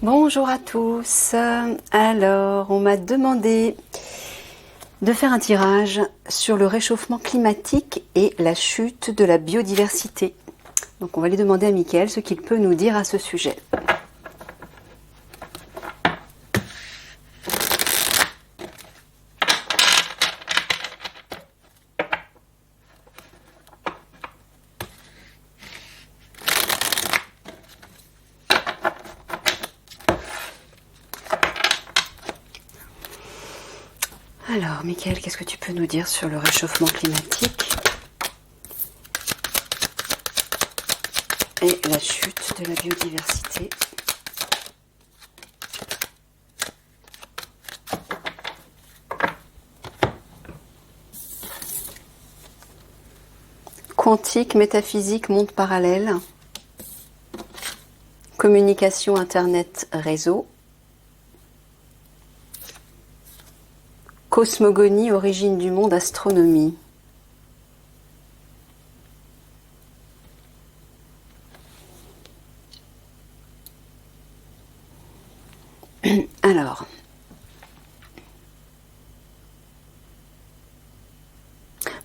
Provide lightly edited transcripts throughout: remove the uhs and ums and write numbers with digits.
Bonjour à tous. Alors, on m'a demandé de faire un tirage sur le réchauffement climatique et la chute de la biodiversité. Donc, on va lui demander à Mickaël ce qu'il peut nous dire à ce sujet. Alors, Mickaël, qu'est-ce que tu peux nous dire sur le réchauffement climatique et la chute de la biodiversité? Quantique, métaphysique, monde parallèle, communication, internet, réseau, cosmogonie, origine du monde, astronomie. Alors,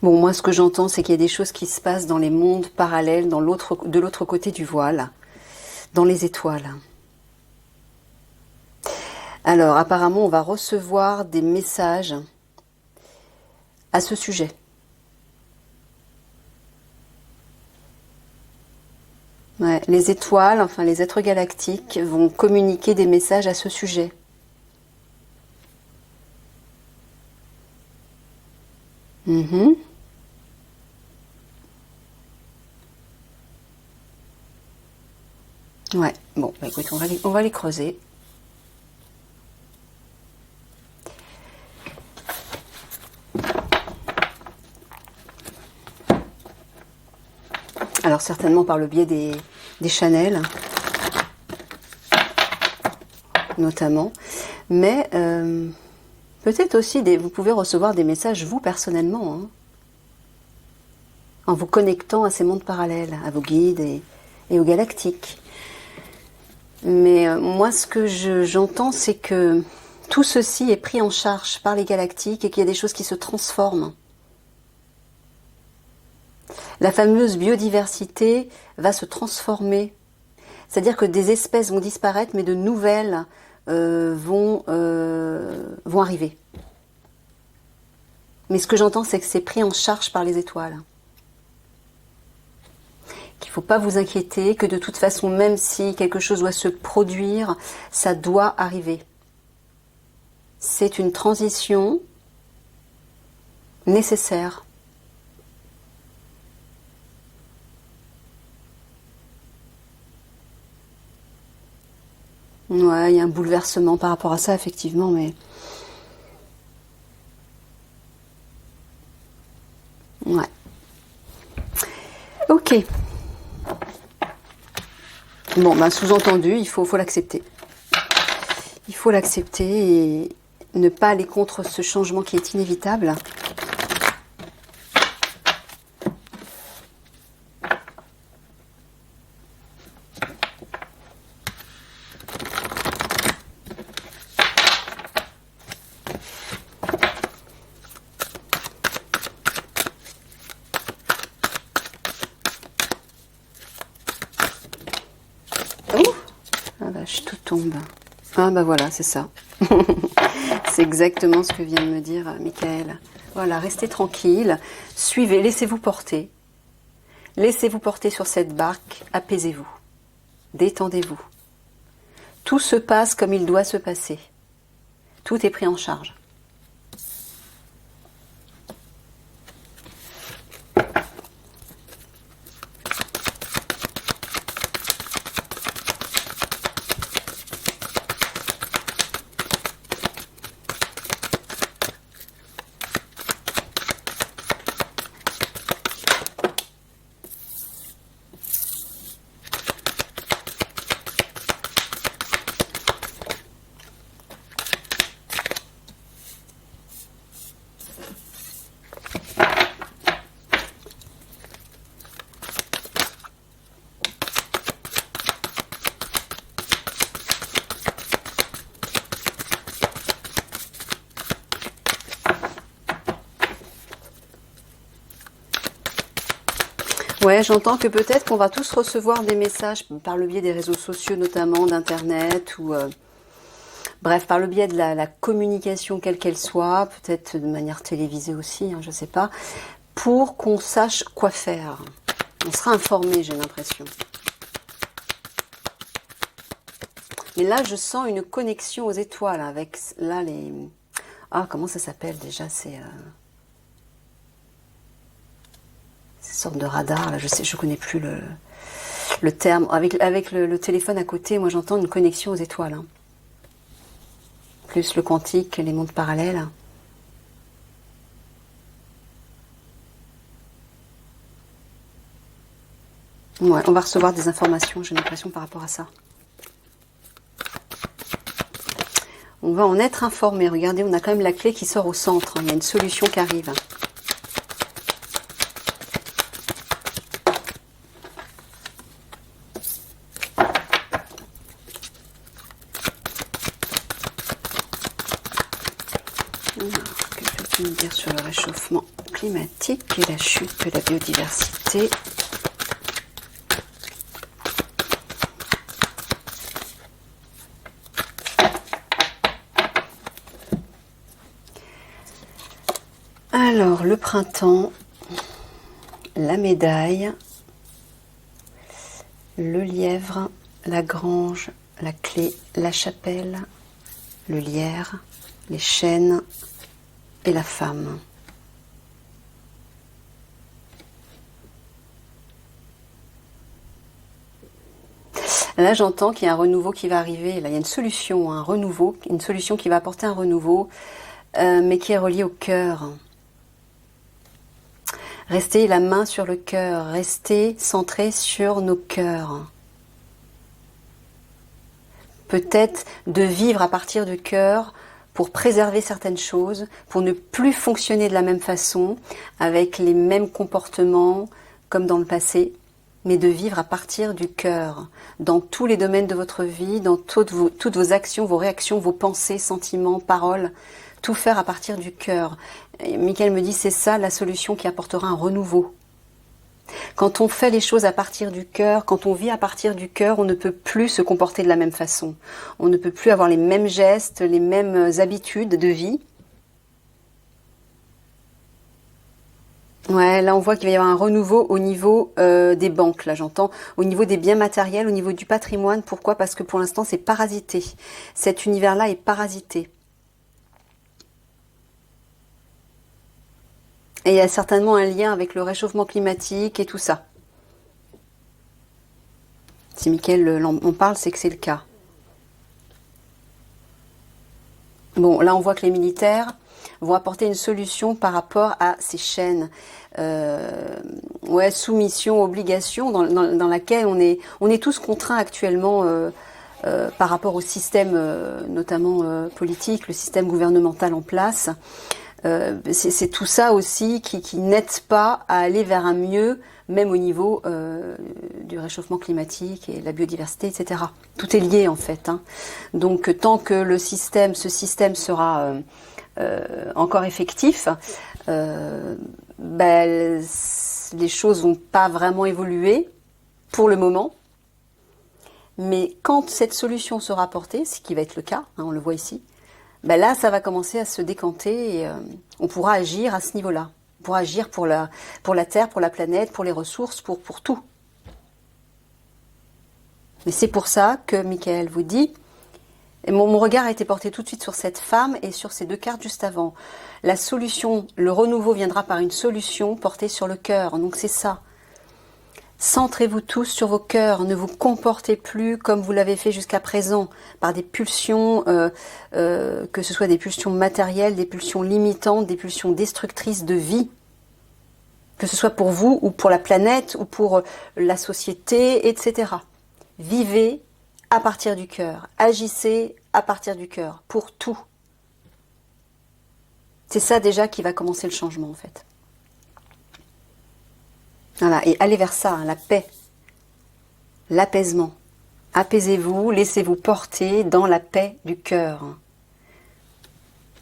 bon, moi ce que j'entends, c'est qu'il y a des choses qui se passent dans les mondes parallèles, de l'autre côté du voile, dans les étoiles. Alors, apparemment, on va recevoir des messages à ce sujet. Ouais, les étoiles, enfin les êtres galactiques, vont communiquer des messages à ce sujet. Mhm. Ouais, bon, bah écoute, on va les creuser. Alors certainement par le biais des channels, notamment, mais peut-être aussi vous pouvez recevoir des messages vous personnellement, hein, en vous connectant à ces mondes parallèles, à vos guides et aux galactiques. Mais moi ce que j'entends, c'est que tout ceci est pris en charge par les galactiques et qu'il y a des choses qui se transforment. La fameuse biodiversité va se transformer. C'est-à-dire que des espèces vont disparaître, mais de nouvelles vont arriver. Mais ce que j'entends, c'est que c'est pris en charge par les étoiles. Qu'il ne faut pas vous inquiéter, que de toute façon, même si quelque chose doit se produire, ça doit arriver. C'est une transition nécessaire. Ouais, il y a un bouleversement par rapport à ça, effectivement, mais... Ouais. Ok. Bon, ben, sous-entendu, il faut l'accepter. Il faut l'accepter et ne pas aller contre ce changement qui est inévitable. Ah vache, tout tombe. Ah bah voilà, c'est ça. C'est exactement ce que vient de me dire Mickaël. Voilà, restez tranquille, suivez, laissez-vous porter. Laissez-vous porter sur cette barque, apaisez-vous, détendez-vous. Tout se passe comme il doit se passer. Tout est pris en charge. Ouais, j'entends que peut-être qu'on va tous recevoir des messages par le biais des réseaux sociaux, notamment d'internet, ou bref, par le biais de la communication quelle qu'elle soit, peut-être de manière télévisée aussi, hein, je sais pas, pour qu'on sache quoi faire. On sera informé, j'ai l'impression. Mais là, je sens une connexion aux étoiles avec là les... Ah, comment ça s'appelle déjà? C'est une sorte de radar, là, je sais, je connais plus le terme. Avec le téléphone à côté, moi j'entends une connexion aux étoiles. Hein. Plus le quantique, les mondes parallèles. Ouais, on va recevoir des informations, j'ai l'impression, par rapport à ça. On va en être informé. Regardez, on a quand même la clé qui sort au centre. Il y a une solution qui arrive. Que peut-il nous dire sur le réchauffement climatique et la chute de la biodiversité ? Alors, le printemps, la médaille, le lièvre, la grange, la clé, la chapelle, le lierre, les chênes et la femme. Là, j'entends qu'il y a un renouveau qui va arriver. Là, il y a une solution, un renouveau, une solution qui va apporter un renouveau, mais qui est reliée au cœur. Restez la main sur le cœur, restez centré sur nos cœurs. Peut-être de vivre à partir du cœur pour préserver certaines choses, pour ne plus fonctionner de la même façon, avec les mêmes comportements comme dans le passé, mais de vivre à partir du cœur, dans tous les domaines de votre vie, dans toutes vos actions, vos réactions, vos pensées, sentiments, paroles, tout faire à partir du cœur. Et Michael me dit, c'est ça la solution qui apportera un renouveau. Quand on fait les choses à partir du cœur, quand on vit à partir du cœur, on ne peut plus se comporter de la même façon. On ne peut plus avoir les mêmes gestes, les mêmes habitudes de vie. Ouais, là on voit qu'il va y avoir un renouveau au niveau des banques, là j'entends, au niveau des biens matériels, au niveau du patrimoine. Pourquoi? Parce que pour l'instant c'est parasité. Cet univers-là est parasité. Et il y a certainement un lien avec le réchauffement climatique et tout ça. Si Mickaël en parle, c'est que c'est le cas. Bon, là on voit que les militaires vont apporter une solution par rapport à ces chaînes. Ouais, soumission, obligation, dans laquelle on est tous contraints actuellement par rapport au système, notamment politique, le système gouvernemental en place. C'est tout ça aussi qui n'aide pas à aller vers un mieux, même au niveau du réchauffement climatique et la biodiversité, etc. Tout est lié en fait. Hein. Donc tant que ce système sera encore effectif, les choses vont pas vraiment évoluer pour le moment. Mais quand cette solution sera apportée, ce qui va être le cas, hein, on le voit ici, là, ça va commencer à se décanter et on pourra agir à ce niveau-là. On pourra agir pour la Terre, pour la planète, pour les ressources, pour tout. Mais c'est pour ça que Michael vous dit, et mon regard a été porté tout de suite sur cette femme et sur ces deux cartes juste avant. La solution, le renouveau viendra par une solution portée sur le cœur. Donc c'est ça. Centrez-vous tous sur vos cœurs, ne vous comportez plus comme vous l'avez fait jusqu'à présent, par des pulsions, que ce soit des pulsions matérielles, des pulsions limitantes, des pulsions destructrices de vie, que ce soit pour vous ou pour la planète ou pour la société, etc. Vivez à partir du cœur, agissez à partir du cœur, pour tout. C'est ça déjà qui va commencer le changement en fait. Voilà, et allez vers ça, hein, la paix, l'apaisement. Apaisez-vous, laissez-vous porter dans la paix du cœur, hein,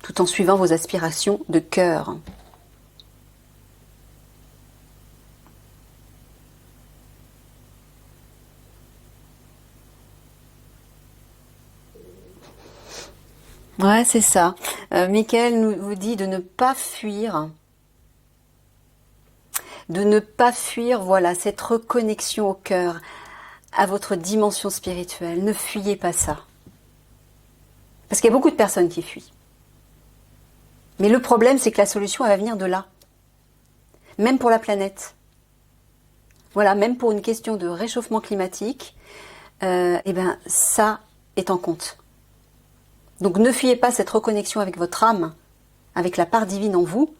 tout en suivant vos aspirations de cœur. Ouais, c'est ça. Michael vous dit de ne pas fuir. De ne pas fuir, voilà, cette reconnexion au cœur, à votre dimension spirituelle. Ne fuyez pas ça. Parce qu'il y a beaucoup de personnes qui fuient. Mais le problème, c'est que la solution, elle va venir de là. Même pour la planète. Voilà, même pour une question de réchauffement climatique, eh ben, ça est en compte. Donc ne fuyez pas cette reconnexion avec votre âme, avec la part divine en vous,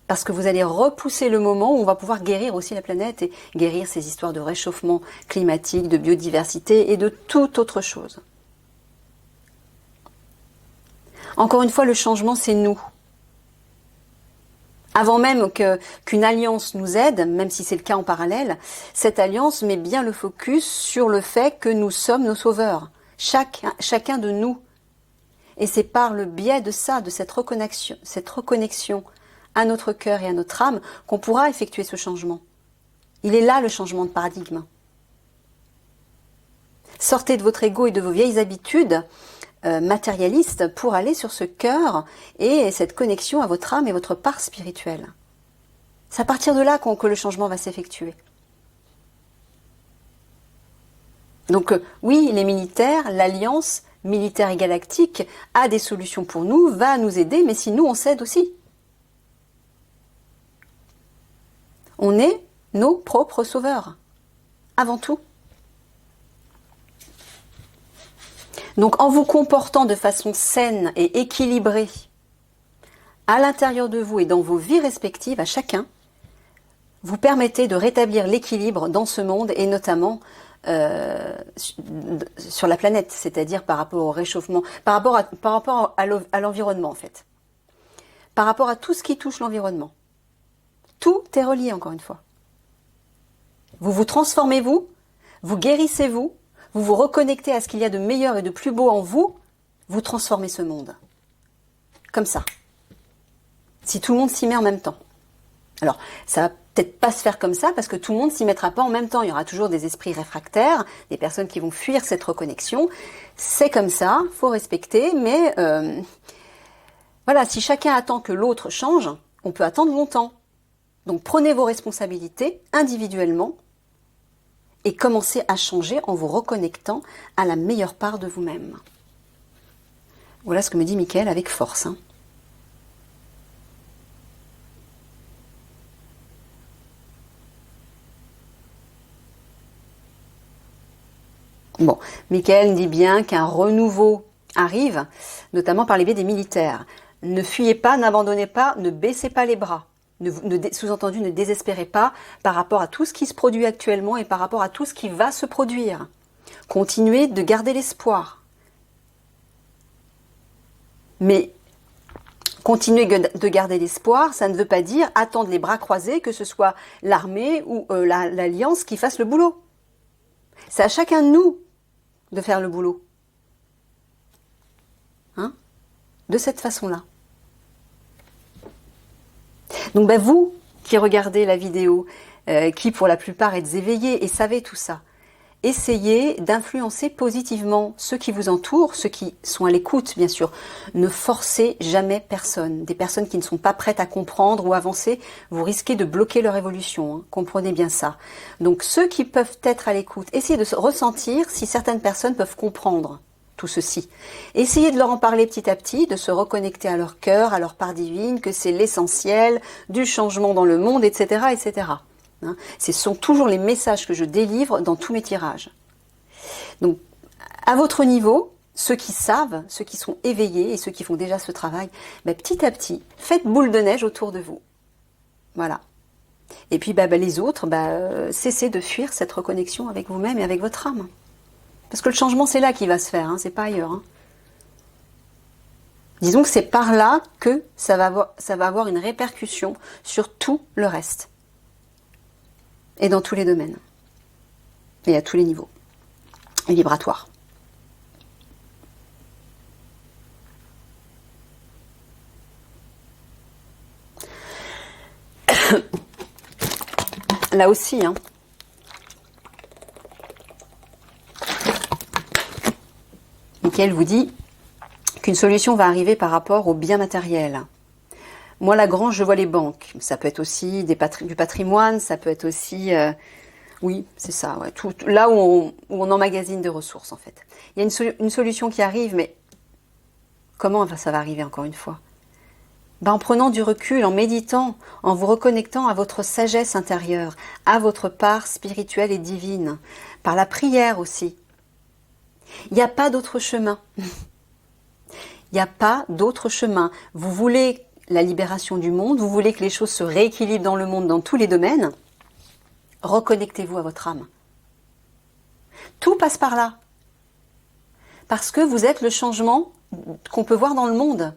parce que vous allez repousser le moment où on va pouvoir guérir aussi la planète et guérir ces histoires de réchauffement climatique, de biodiversité et de toute autre chose. Encore une fois, le changement, c'est nous. Avant même qu'une alliance nous aide, même si c'est le cas en parallèle, cette alliance met bien le focus sur le fait que nous sommes nos sauveurs, chacun de nous. Et c'est par le biais de ça, de cette reconnexion à notre cœur et à notre âme, qu'on pourra effectuer ce changement. Il est là le changement de paradigme. Sortez de votre ego et de vos vieilles habitudes matérialistes pour aller sur ce cœur et cette connexion à votre âme et votre part spirituelle. C'est à partir de là que le changement va s'effectuer. Donc oui, les militaires, l'alliance militaire et galactique a des solutions pour nous, va nous aider, mais si nous on s'aide aussi. On est nos propres sauveurs, avant tout. Donc en vous comportant de façon saine et équilibrée à l'intérieur de vous et dans vos vies respectives à chacun, vous permettez de rétablir l'équilibre dans ce monde et notamment sur la planète, c'est-à-dire par rapport au réchauffement, par rapport à l'environnement en fait, par rapport à tout ce qui touche l'environnement. Tout est relié encore une fois. Vous vous transformez vous guérissez vous vous reconnectez à ce qu'il y a de meilleur et de plus beau en vous, vous transformez ce monde. Comme ça. Si tout le monde s'y met en même temps. Alors, ça va peut-être pas se faire comme ça parce que tout le monde s'y mettra pas en même temps. Il y aura toujours des esprits réfractaires, des personnes qui vont fuir cette reconnexion. C'est comme ça, faut respecter, mais voilà, si chacun attend que l'autre change, on peut attendre longtemps. Donc prenez vos responsabilités individuellement et commencez à changer en vous reconnectant à la meilleure part de vous-même. Voilà ce que me dit Michael avec force. Bon, Michael dit bien qu'un renouveau arrive, notamment par les biais des militaires. Ne fuyez pas, n'abandonnez pas, ne baissez pas les bras. Sous-entendu, ne désespérez pas par rapport à tout ce qui se produit actuellement et par rapport à tout ce qui va se produire. Continuez de garder l'espoir. Mais continuer de garder l'espoir, ça ne veut pas dire attendre les bras croisés, que ce soit l'armée ou l'alliance qui fasse le boulot. C'est à chacun de nous de faire le boulot. De cette façon-là. Donc vous qui regardez la vidéo, qui pour la plupart êtes éveillés et savez tout ça, essayez d'influencer positivement ceux qui vous entourent, ceux qui sont à l'écoute bien sûr. Ne forcez jamais personne. Des personnes qui ne sont pas prêtes à comprendre ou avancer, vous risquez de bloquer leur évolution. Comprenez bien ça. Donc ceux qui peuvent être à l'écoute, essayez de ressentir si certaines personnes peuvent comprendre tout ceci. Essayez de leur en parler petit à petit, de se reconnecter à leur cœur, à leur part divine, que c'est l'essentiel du changement dans le monde, etc., etc. Ce sont toujours les messages que je délivre dans tous mes tirages. Donc, à votre niveau, ceux qui savent, ceux qui sont éveillés et ceux qui font déjà ce travail, petit à petit, faites boule de neige autour de vous. Voilà. Et puis les autres, cessez de fuir cette reconnexion avec vous-même et avec votre âme. Parce que le changement, c'est là qu'il va se faire, c'est pas ailleurs. Disons que c'est par là que ça va avoir une répercussion sur tout le reste. Et dans tous les domaines. Et à tous les niveaux. Et vibratoires. Là aussi, Michael vous dit qu'une solution va arriver par rapport aux biens matériels. Moi, la grange, je vois les banques. Ça peut être aussi du patrimoine, ça peut être aussi... oui, c'est ça. Ouais, là où on emmagasine des ressources, en fait. Il y a une solution qui arrive, mais comment ça va arriver encore une fois? En prenant du recul, en méditant, en vous reconnectant à votre sagesse intérieure, à votre part spirituelle et divine, par la prière aussi. Il n'y a pas d'autre chemin. Il n'y a pas d'autre chemin. Vous voulez la libération du monde, vous voulez que les choses se rééquilibrent dans le monde, dans tous les domaines, reconnectez-vous à votre âme. Tout passe par là. Parce que vous êtes le changement qu'on peut voir dans le monde.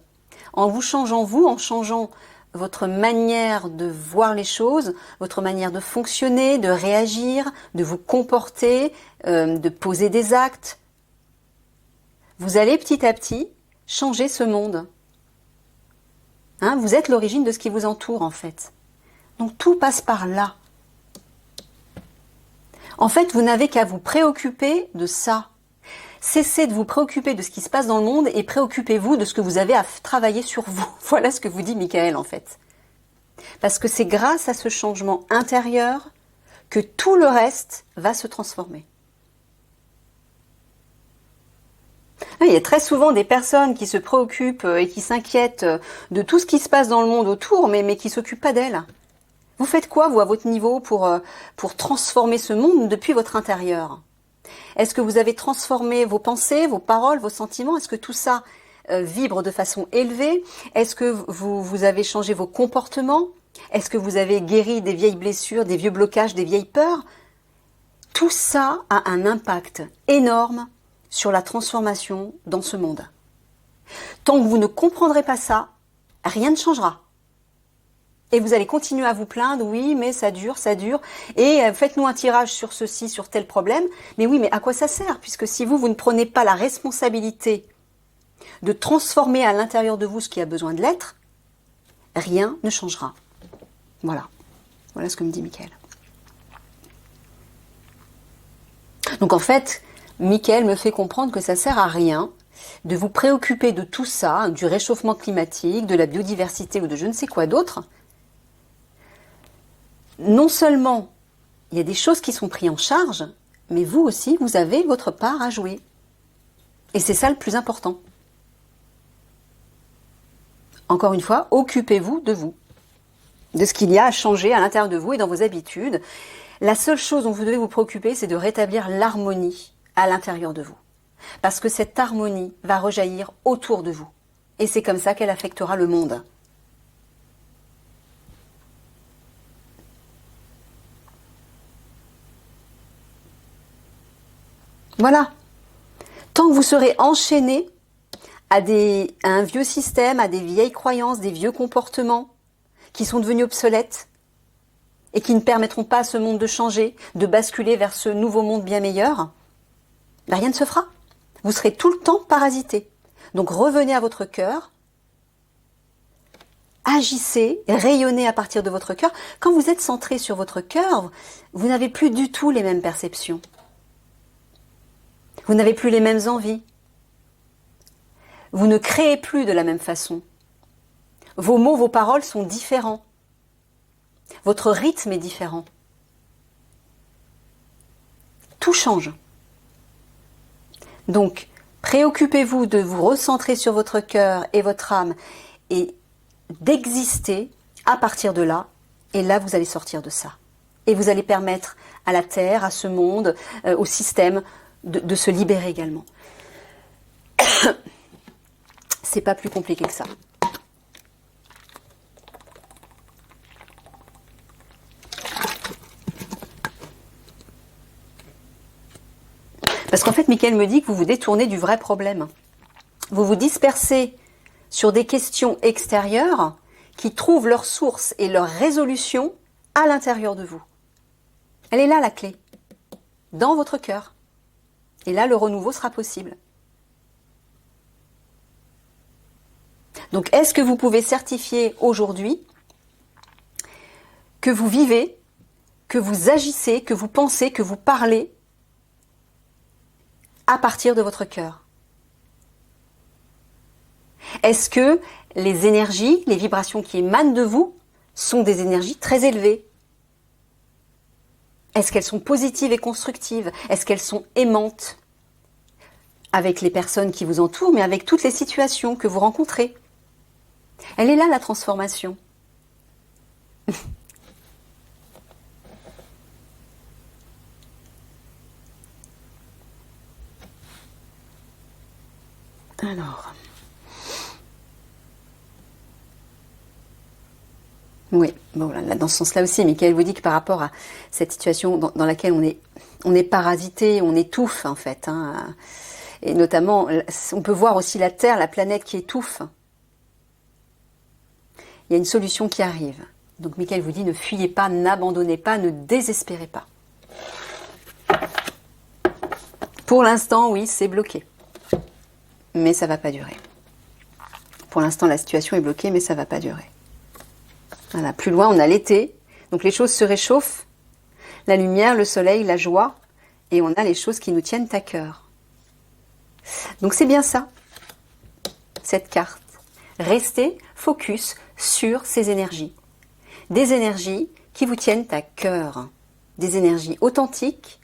En vous changeant vous, en changeant votre manière de voir les choses, votre manière de fonctionner, de réagir, de vous comporter, de poser des actes, vous allez petit à petit changer ce monde. Hein, vous êtes l'origine de ce qui vous entoure en fait. Donc tout passe par là. En fait, vous n'avez qu'à vous préoccuper de ça. Cessez de vous préoccuper de ce qui se passe dans le monde et préoccupez-vous de ce que vous avez à travailler sur vous. Voilà ce que vous dit Michael en fait. Parce que c'est grâce à ce changement intérieur que tout le reste va se transformer. Il y a très souvent des personnes qui se préoccupent et qui s'inquiètent de tout ce qui se passe dans le monde autour, mais qui ne s'occupent pas d'elles. Vous faites quoi, vous, à votre niveau, pour transformer ce monde depuis votre intérieur ? Est-ce que vous avez transformé vos pensées, vos paroles, vos sentiments ? Est-ce que tout ça vibre de façon élevée ? Est-ce que vous avez changé vos comportements ? Est-ce que vous avez guéri des vieilles blessures, des vieux blocages, des vieilles peurs ? Tout ça a un impact énorme sur la transformation dans ce monde. Tant que vous ne comprendrez pas ça, rien ne changera. Et vous allez continuer à vous plaindre, oui, mais ça dure, et faites-nous un tirage sur ceci, sur tel problème. Mais oui, mais à quoi ça sert? Puisque si vous ne prenez pas la responsabilité de transformer à l'intérieur de vous ce qui a besoin de l'être, rien ne changera. Voilà. Voilà ce que me dit Michael. Donc en fait, Michael me fait comprendre que ça sert à rien de vous préoccuper de tout ça, du réchauffement climatique, de la biodiversité ou de je ne sais quoi d'autre. Non seulement il y a des choses qui sont prises en charge, mais vous aussi, vous avez votre part à jouer. Et c'est ça le plus important. Encore une fois, occupez-vous de vous, de ce qu'il y a à changer à l'intérieur de vous et dans vos habitudes. La seule chose dont vous devez vous préoccuper, c'est de rétablir l'harmonie à l'intérieur de vous. Parce que cette harmonie va rejaillir autour de vous. Et c'est comme ça qu'elle affectera le monde. Voilà. Tant que vous serez enchaîné à un vieux système, à des vieilles croyances, des vieux comportements qui sont devenus obsolètes et qui ne permettront pas à ce monde de changer, de basculer vers ce nouveau monde bien meilleur, rien ne se fera. Vous serez tout le temps parasité. Donc revenez à votre cœur, agissez, rayonnez à partir de votre cœur. Quand vous êtes centré sur votre cœur, vous n'avez plus du tout les mêmes perceptions. Vous n'avez plus les mêmes envies. Vous ne créez plus de la même façon. Vos mots, vos paroles sont différents. Votre rythme est différent. Tout change. Donc, préoccupez-vous de vous recentrer sur votre cœur et votre âme et d'exister à partir de là. Et là, vous allez sortir de ça. Et vous allez permettre à la Terre, à ce monde, au système, de se libérer également. C'est pas plus compliqué que ça. Parce qu'en fait, Michael me dit que vous vous détournez du vrai problème. Vous vous dispersez sur des questions extérieures qui trouvent leur source et leur résolution à l'intérieur de vous. Elle est là la clé, dans votre cœur. Et là, le renouveau sera possible. Donc, est-ce que vous pouvez certifier aujourd'hui que vous vivez, que vous agissez, que vous pensez, que vous parlez à partir de votre cœur? Est-ce que les énergies, les vibrations qui émanent de vous sont des énergies très élevées? Est-ce qu'elles sont positives et constructives? Est-ce qu'elles sont aimantes? Avec les personnes qui vous entourent, mais avec toutes les situations que vous rencontrez. Elle est là, la transformation. Alors... Oui, bon, là, dans ce sens-là aussi, Michael vous dit que par rapport à cette situation dans laquelle on est parasité, on étouffe en fait, hein, et notamment, on peut voir aussi la Terre, la planète qui étouffe. Il y a une solution qui arrive. Donc Michael vous dit, ne fuyez pas, n'abandonnez pas, ne désespérez pas. Pour l'instant, oui, c'est bloqué. Mais ça ne va pas durer. Pour l'instant, la situation est bloquée, mais ça ne va pas durer. Voilà, plus loin, on a l'été, donc les choses se réchauffent, la lumière, le soleil, la joie, et on a les choses qui nous tiennent à cœur. Donc c'est bien ça, cette carte. Restez focus sur ces énergies. Des énergies qui vous tiennent à cœur. Des énergies authentiques,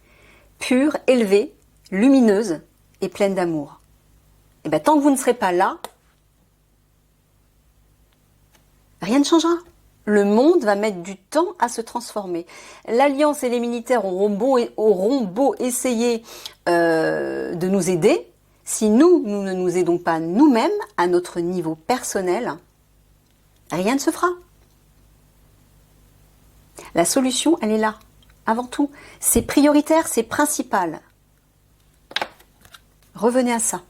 pures, élevées, lumineuses et pleines d'amour. Et bien tant que vous ne serez pas là, rien ne changera. Le monde va mettre du temps à se transformer. L'Alliance et les militaires auront beau essayer de nous aider. Si nous ne nous aidons pas nous-mêmes, à notre niveau personnel, rien ne se fera. La solution, elle est là, avant tout. C'est prioritaire, c'est principal. Revenez à ça.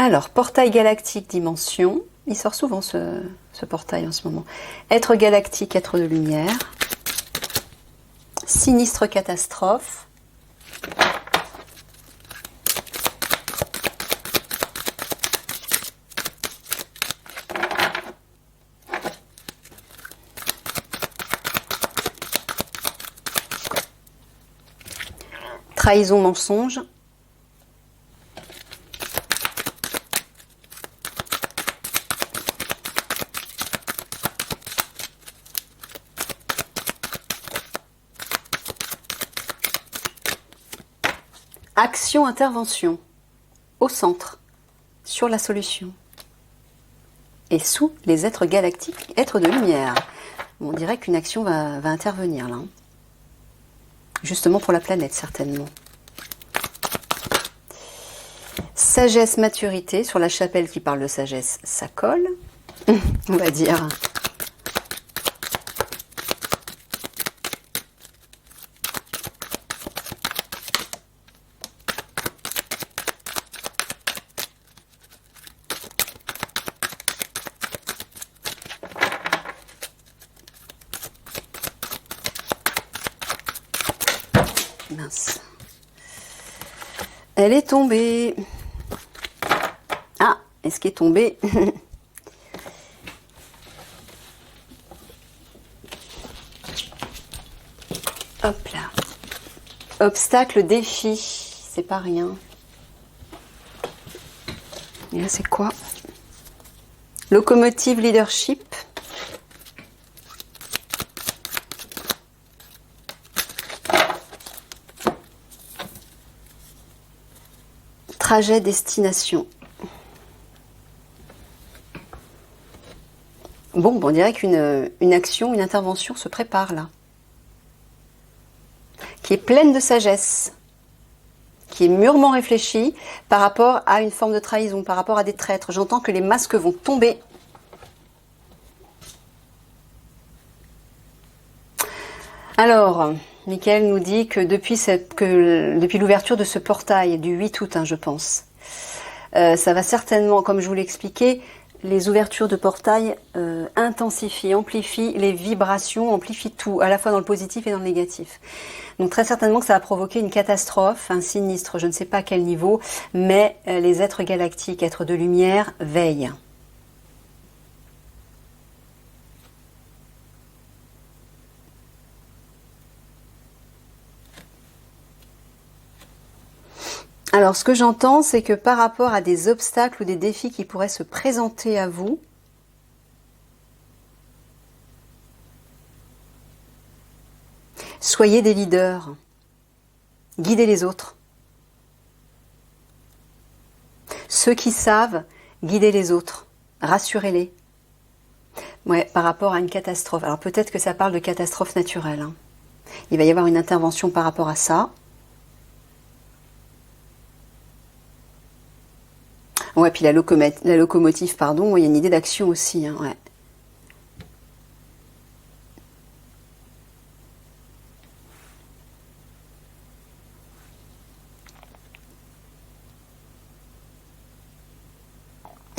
Alors, portail galactique dimension. Il sort souvent ce portail en ce moment. Être galactique, être de lumière. Sinistre catastrophe. Trahison, mensonge. Action, intervention, au centre, sur la solution. Et sous les êtres galactiques, êtres de lumière. On dirait qu'une action va intervenir là. Justement pour la planète, certainement. Sagesse, maturité, sur la chapelle qui parle de sagesse, ça colle, on va dire. Mince. Elle est tombée. Ah, est-ce qu'elle est tombée? Hop là. Obstacle, défi. C'est pas rien. Et là, c'est quoi? Locomotive, leadership. Trajet, destination. Bon, on dirait qu'une action, une intervention se prépare là. Qui est pleine de sagesse. Qui est mûrement réfléchie par rapport à une forme de trahison, par rapport à des traîtres. J'entends que les masques vont tomber. Alors, Michael nous dit que depuis l'ouverture de ce portail du 8 août, hein, je pense, ça va certainement, comme je vous l'ai expliqué, les ouvertures de portail intensifient, amplifient les vibrations, amplifient tout, à la fois dans le positif et dans le négatif. Donc très certainement que ça va provoquer une catastrophe, un sinistre, je ne sais pas à quel niveau, mais les êtres galactiques, êtres de lumière, veillent. Alors, ce que j'entends, c'est que par rapport à des obstacles ou des défis qui pourraient se présenter à vous, soyez des leaders, guidez les autres. Ceux qui savent, guidez les autres, rassurez-les. Ouais, par rapport à une catastrophe. Alors peut-être que ça parle de catastrophe naturelle, hein. Il va y avoir une intervention par rapport à ça. Ouais, puis la locomotive, pardon, il y a une idée d'action aussi, hein, ouais.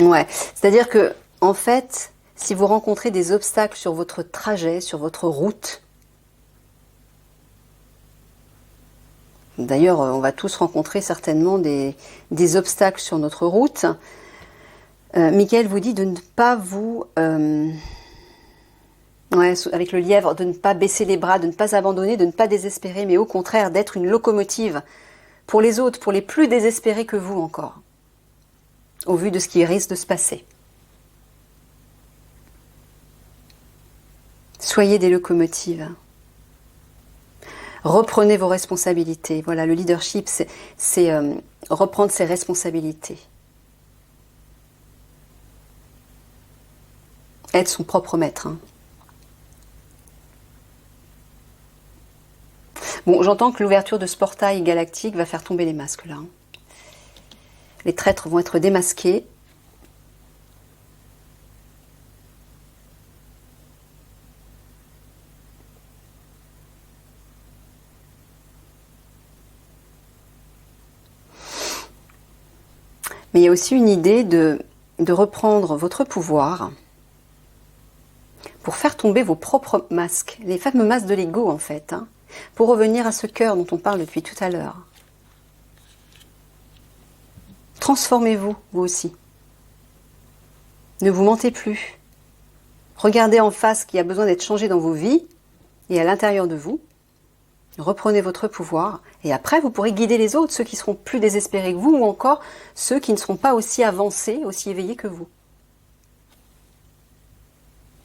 Ouais, c'est-à-dire que, en fait, si vous rencontrez des obstacles sur votre trajet, sur votre route, d'ailleurs, on va tous rencontrer certainement des obstacles sur notre route. Michael vous dit de ne pas vous... ouais, avec le lièvre, de ne pas baisser les bras, de ne pas abandonner, de ne pas désespérer, mais au contraire d'être une locomotive pour les autres, pour les plus désespérés que vous encore, au vu de ce qui risque de se passer. Soyez des locomotives. Reprenez vos responsabilités. Voilà, le leadership, c'est reprendre ses responsabilités. Être son propre maître. Hein. Bon, j'entends que l'ouverture de ce portail galactique va faire tomber les masques, là. Hein. Les traîtres vont être démasqués. Mais il y a aussi une idée de reprendre votre pouvoir pour faire tomber vos propres masques, les fameux masques de l'ego en fait, hein, pour revenir à ce cœur dont on parle depuis tout à l'heure. Transformez-vous, vous aussi. Ne vous mentez plus. Regardez en face ce qui a besoin d'être changé dans vos vies et à l'intérieur de vous. Reprenez votre pouvoir et après vous pourrez guider les autres, ceux qui seront plus désespérés que vous ou encore ceux qui ne seront pas aussi avancés, aussi éveillés que vous.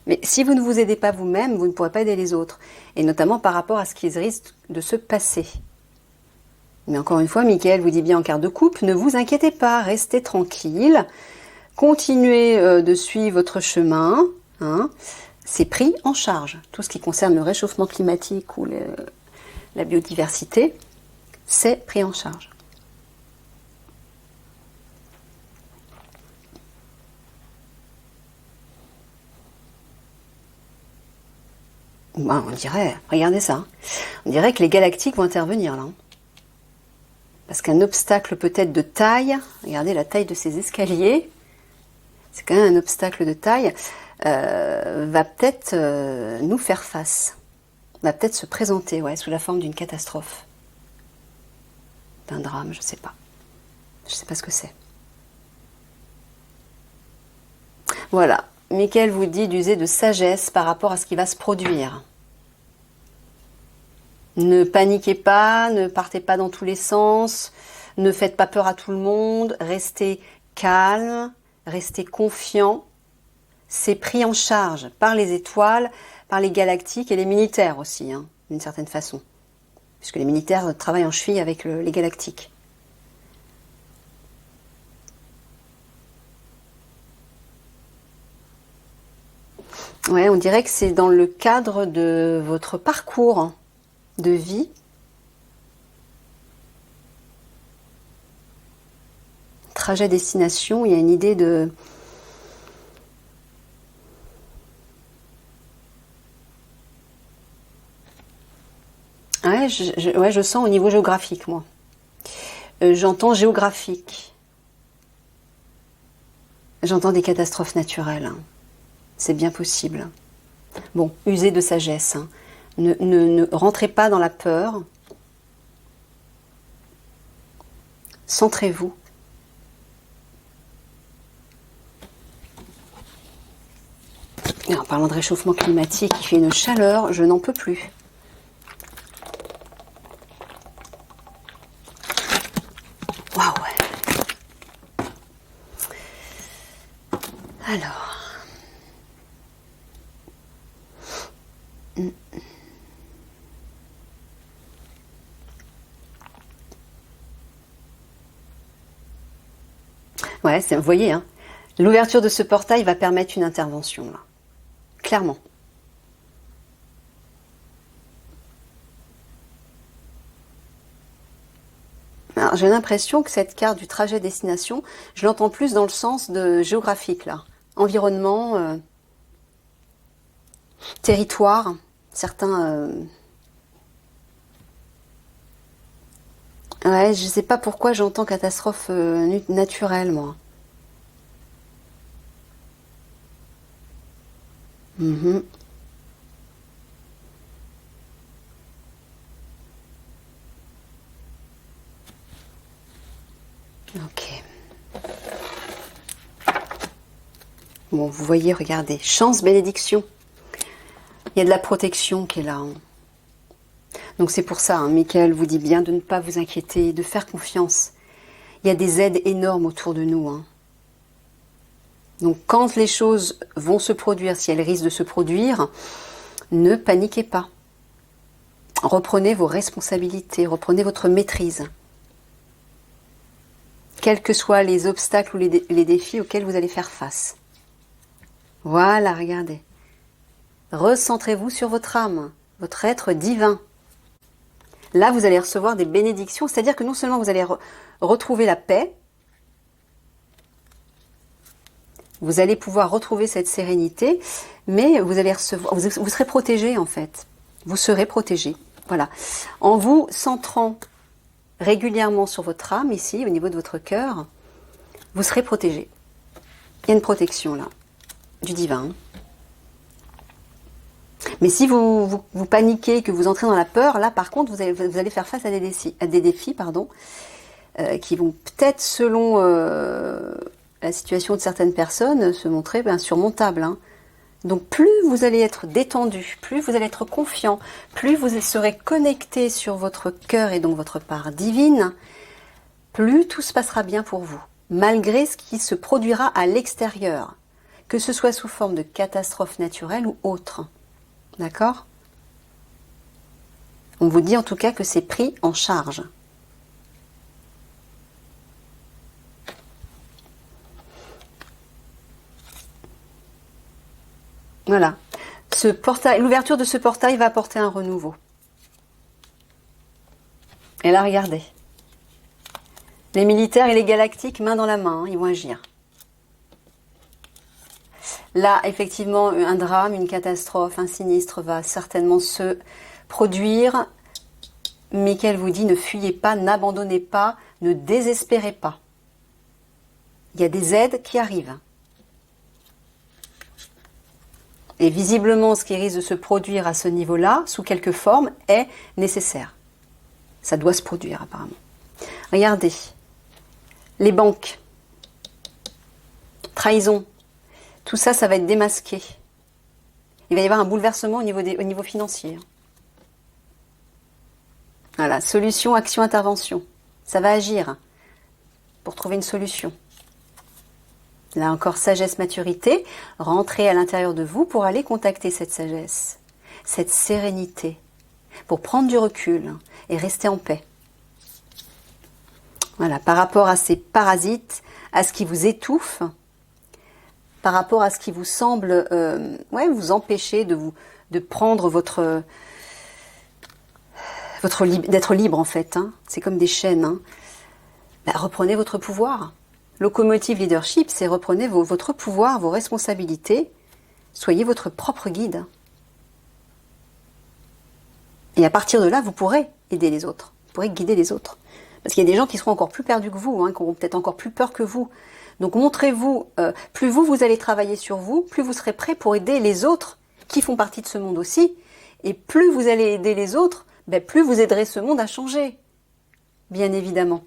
Mais si vous ne vous aidez pas vous-même, vous ne pourrez pas aider les autres. Et notamment par rapport à ce qui risque de se passer. Mais encore une fois, Michael vous dit bien en carte de coupe, ne vous inquiétez pas, restez tranquille. Continuez de suivre votre chemin. Hein. C'est pris en charge. Tout ce qui concerne le réchauffement climatique ou la biodiversité, c'est pris en charge. Ben, on dirait, regardez ça, on dirait que les galactiques vont intervenir là. Parce qu'un obstacle peut-être de taille, regardez la taille de ces escaliers, c'est quand même un obstacle de taille, va peut-être nous faire face, va peut-être se présenter sous la forme d'une catastrophe, d'un drame, je ne sais pas. Je ne sais pas ce que c'est. Voilà. Michael vous dit d'user de sagesse par rapport à ce qui va se produire. Ne paniquez pas, ne partez pas dans tous les sens, ne faites pas peur à tout le monde, restez calme, restez confiant. C'est pris en charge par les étoiles, par les galactiques et les militaires aussi, hein, d'une certaine façon. Puisque les militaires travaillent en cheville avec les galactiques. Ouais, on dirait que c'est dans le cadre de votre parcours de vie. Trajet destination, il y a une idée de... Ouais, je sens au niveau géographique, moi. J'entends géographique. J'entends des catastrophes naturelles. Hein. C'est bien possible. Bon, usez de sagesse. Hein. Ne rentrez pas dans la peur. Centrez-vous. En parlant de réchauffement climatique, il fait une chaleur, je n'en peux plus. Waouh! Alors. Ouais, vous voyez, hein, l'ouverture de ce portail va permettre une intervention, là. Clairement. J'ai l'impression que cette carte du trajet destination, je l'entends plus dans le sens de géographique, là. Environnement, territoire, certains... Ouais, je sais pas pourquoi j'entends catastrophe naturelle, moi. Mhm. Ok. Bon, vous voyez, regardez. Chance, bénédiction. Il y a de la protection qui est là. Hein. Donc c'est pour ça, hein, Michael vous dit bien de ne pas vous inquiéter, de faire confiance. Il y a des aides énormes autour de nous. Hein. Donc quand les choses vont se produire, si elles risquent de se produire, ne paniquez pas. Reprenez vos responsabilités, reprenez votre maîtrise. Quels que soient les obstacles ou les défis auxquels vous allez faire face. Voilà, regardez. Recentrez-vous sur votre âme, votre être divin. Là, vous allez recevoir des bénédictions, c'est-à-dire que non seulement vous allez retrouver la paix, vous allez pouvoir retrouver cette sérénité, mais vous allez recevoir, vous serez protégé en fait. Vous serez protégé. Voilà. En vous centrant régulièrement sur votre âme, ici, au niveau de votre cœur, vous serez protégé. Il y a une protection là, du divin. Mais si vous paniquez, que vous entrez dans la peur, là par contre, vous allez faire face à des défis pardon, qui vont peut-être, selon la situation de certaines personnes, se montrer insurmontables. Hein. Donc plus vous allez être détendu, plus vous allez être confiant, plus vous serez connecté sur votre cœur et donc votre part divine, plus tout se passera bien pour vous, malgré ce qui se produira à l'extérieur, que ce soit sous forme de catastrophe naturelle ou autre. D'accord ? On vous dit en tout cas que c'est pris en charge. Voilà. L'ouverture de ce portail va apporter un renouveau. Et là, regardez. Les militaires et les galactiques, main dans la main, hein, ils vont agir. Là, effectivement, un drame, une catastrophe, un sinistre va certainement se produire. Michael vous dit, ne fuyez pas, n'abandonnez pas, ne désespérez pas. Il y a des aides qui arrivent. Et visiblement, ce qui risque de se produire à ce niveau-là, sous quelque forme, est nécessaire. Ça doit se produire, apparemment. Regardez. Les banques. Trahison. Tout ça, ça va être démasqué. Il va y avoir un bouleversement au niveau financier. Voilà. Solution, action, intervention. Ça va agir pour trouver une solution. Là encore, sagesse, maturité, rentrez à l'intérieur de vous pour aller contacter cette sagesse, cette sérénité, pour prendre du recul et rester en paix. Voilà, par rapport à ces parasites, à ce qui vous étouffe, par rapport à ce qui vous semble vous empêcher de prendre d'être libre en fait. Hein. C'est comme des chaînes. Hein. Reprenez votre pouvoir. Locomotive leadership, c'est reprenez votre pouvoir, vos responsabilités. Soyez votre propre guide. Et à partir de là, vous pourrez aider les autres. Vous pourrez guider les autres. Parce qu'il y a des gens qui seront encore plus perdus que vous, hein, qui auront peut-être encore plus peur que vous. Donc montrez-vous, plus vous allez travailler sur vous, plus vous serez prêt pour aider les autres qui font partie de ce monde aussi. Et plus vous allez aider les autres, ben, plus vous aiderez ce monde à changer. Bien évidemment.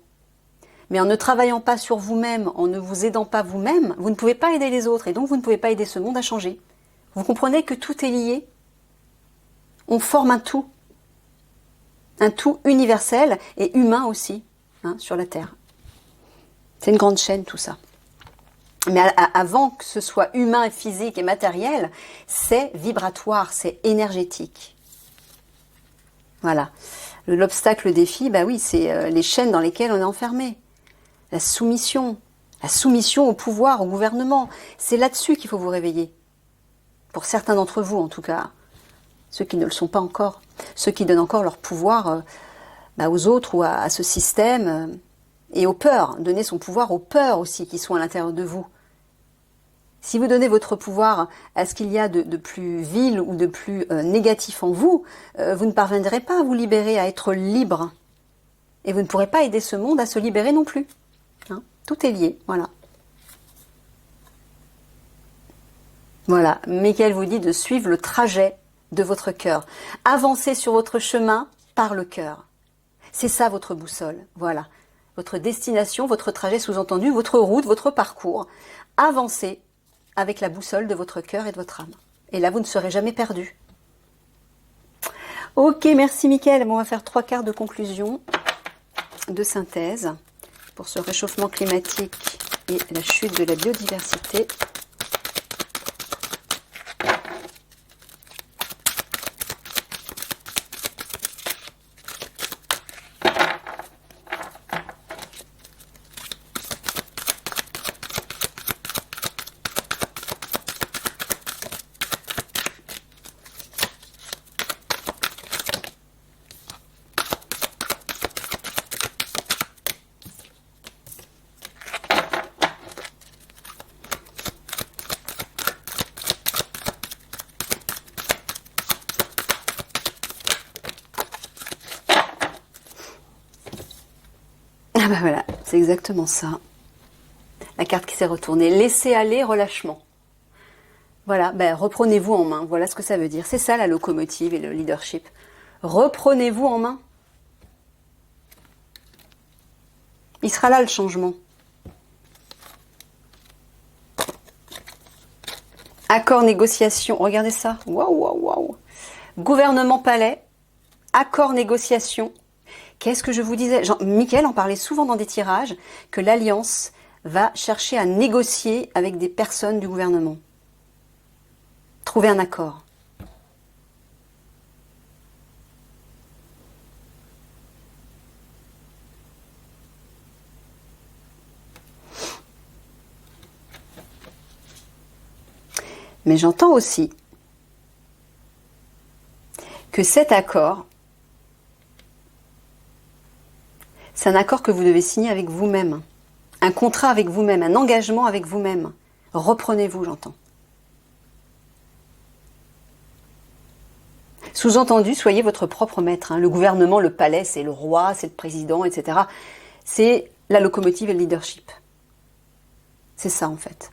Mais en ne travaillant pas sur vous-même, en ne vous aidant pas vous-même, vous ne pouvez pas aider les autres et donc vous ne pouvez pas aider ce monde à changer. Vous comprenez que tout est lié? On forme un tout universel et humain aussi, hein, sur la Terre. C'est une grande chaîne tout ça. Mais avant que ce soit humain, et physique et matériel, c'est vibratoire, c'est énergétique. Voilà. L'obstacle, le défi, bah oui, c'est les chaînes dans lesquelles on est enfermé. La soumission au pouvoir, au gouvernement. C'est là-dessus qu'il faut vous réveiller. Pour certains d'entre vous, en tout cas. Ceux qui ne le sont pas encore. Ceux qui donnent encore leur pouvoir aux autres ou à ce système. Et aux peurs. Donner son pouvoir aux peurs aussi qui sont à l'intérieur de vous. Si vous donnez votre pouvoir à ce qu'il y a de plus vil ou de plus négatif en vous, vous ne parviendrez pas à vous libérer, à être libre. Et vous ne pourrez pas aider ce monde à se libérer non plus. Hein, tout est lié, voilà. Voilà, Michael vous dit de suivre le trajet de votre cœur. Avancez sur votre chemin par le cœur. C'est ça votre boussole, voilà. Votre destination, votre trajet, sous-entendu, votre route, votre parcours. Avancez avec la boussole de votre cœur et de votre âme. Et là, vous ne serez jamais perdu. Ok, merci Mickaël. Bon, on va faire 3 quarts de conclusion, de synthèse, pour ce réchauffement climatique et la chute de la biodiversité. Ah ben voilà, c'est exactement ça. La carte qui s'est retournée. Laissez aller, relâchement. Voilà, ben reprenez-vous en main. Voilà ce que ça veut dire. C'est ça la locomotive et le leadership. Reprenez-vous en main. Il sera là le changement. Accord, négociation. Regardez ça. Waouh, waouh, waouh. Gouvernement, palais. Accord, négociation. Qu'est-ce que je vous disais? Mickaël en parlait souvent dans des tirages, que l'Alliance va chercher à négocier avec des personnes du gouvernement. Trouver un accord. Mais j'entends aussi que cet accord, c'est un accord que vous devez signer avec vous-même. Un contrat avec vous-même, un engagement avec vous-même. Reprenez-vous, j'entends. Sous-entendu, soyez votre propre maître. Hein. Le gouvernement, le palais, c'est le roi, c'est le président, etc. C'est la locomotive et le leadership. C'est ça, en fait.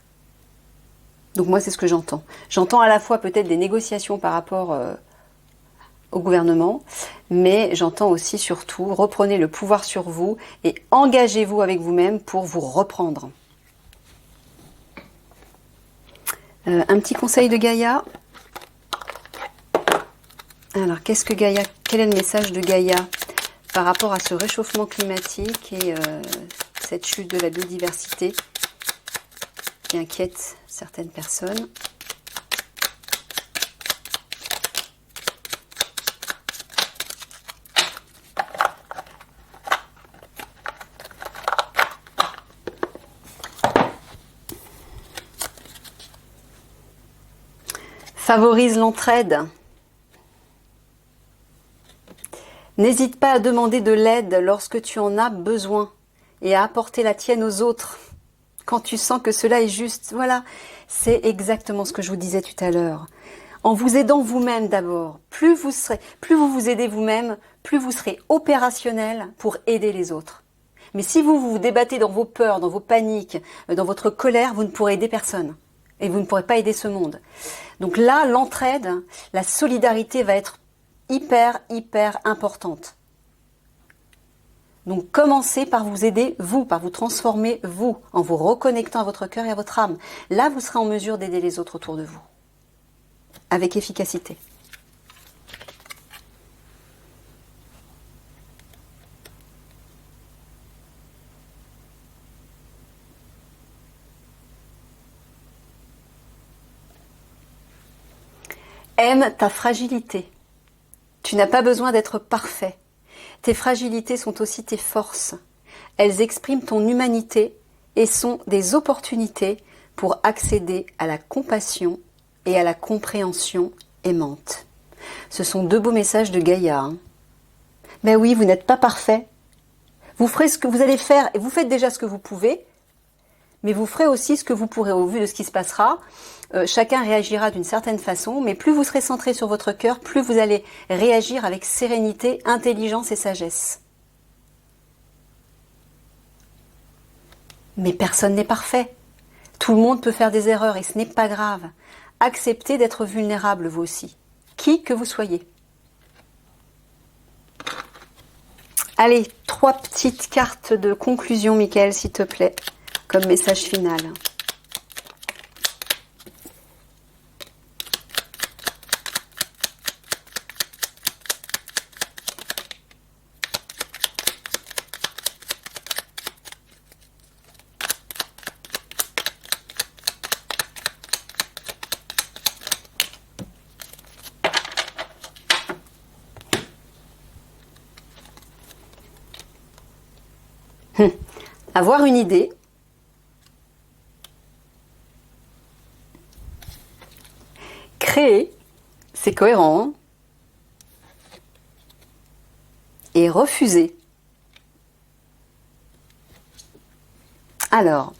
Donc moi, c'est ce que j'entends. J'entends à la fois peut-être des négociations par rapport au gouvernement, mais j'entends aussi surtout, reprenez le pouvoir sur vous et engagez-vous avec vous-même pour vous reprendre. Un petit conseil de Gaïa. Alors, qu'est-ce que Gaïa, quel est le message de Gaïa par rapport à ce réchauffement climatique et cette chute de la biodiversité qui inquiète certaines personnes? Favorise l'entraide. N'hésite pas à demander de l'aide lorsque tu en as besoin et à apporter la tienne aux autres quand tu sens que cela est juste. Voilà, c'est exactement ce que je vous disais tout à l'heure. En vous aidant vous-même d'abord, plus vous vous aidez vous-même, plus vous serez opérationnel pour aider les autres. Mais si vous vous débattez dans vos peurs, dans vos paniques, dans votre colère, vous ne pourrez aider personne. Et vous ne pourrez pas aider ce monde. Donc là, l'entraide, la solidarité va être hyper importante. Donc commencez par vous aider, vous, par vous transformer, vous, en vous reconnectant à votre cœur et à votre âme. Là, vous serez en mesure d'aider les autres autour de vous. Avec efficacité. Aime ta fragilité. Tu n'as pas besoin d'être parfait. Tes fragilités sont aussi tes forces. Elles expriment ton humanité et sont des opportunités pour accéder à la compassion et à la compréhension aimante. Ce sont deux beaux messages de Gaïa. Hein. Mais oui, vous n'êtes pas parfait. Vous ferez ce que vous allez faire et vous faites déjà ce que vous pouvez, mais vous ferez aussi ce que vous pourrez au vu de ce qui se passera. Chacun réagira d'une certaine façon, mais plus vous serez centré sur votre cœur, plus vous allez réagir avec sérénité, intelligence et sagesse. Mais personne n'est parfait. Tout le monde peut faire des erreurs et ce n'est pas grave. Acceptez d'être vulnérable vous aussi, qui que vous soyez. Allez, 3 petites cartes de conclusion, Michael, s'il te plaît, comme message final. Avoir une idée, créer, c'est cohérent, hein, et refuser. Alors,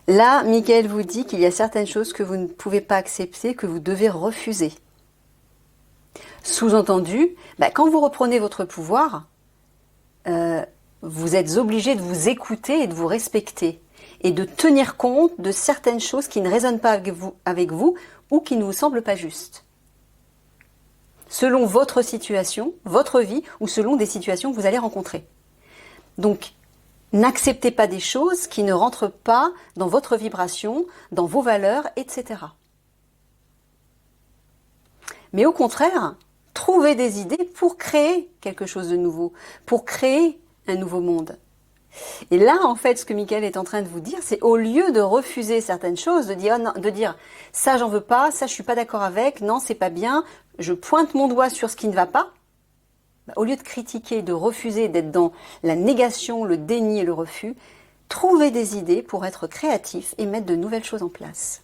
là, Michael vous dit qu'il y a certaines choses que vous ne pouvez pas accepter, que vous devez refuser. Sous-entendu, quand vous reprenez votre pouvoir, vous êtes obligé de vous écouter et de vous respecter et de tenir compte de certaines choses qui ne résonnent pas avec vous ou qui ne vous semblent pas justes. Selon votre situation, votre vie ou selon des situations que vous allez rencontrer. Donc, n'acceptez pas des choses qui ne rentrent pas dans votre vibration, dans vos valeurs, etc. Mais au contraire, trouvez des idées pour créer quelque chose de nouveau, pour créer un nouveau monde. Et là, en fait, ce que Michael est en train de vous dire, c'est au lieu de refuser certaines choses, de dire ça j'en veux pas, ça je suis pas d'accord avec, non c'est pas bien, je pointe mon doigt sur ce qui ne va pas, au lieu de critiquer, de refuser, d'être dans la négation, le déni et le refus, trouvez des idées pour être créatif et mettre de nouvelles choses en place.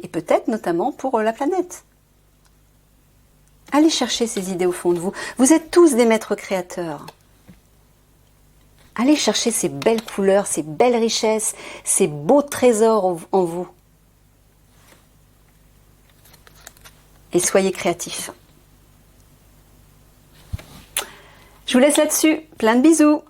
Et peut-être notamment pour la planète. Allez chercher ces idées au fond de vous. Vous êtes tous des maîtres créateurs. Allez chercher ces belles couleurs, ces belles richesses, ces beaux trésors en vous. Et soyez créatifs. Je vous laisse là-dessus. Plein de bisous.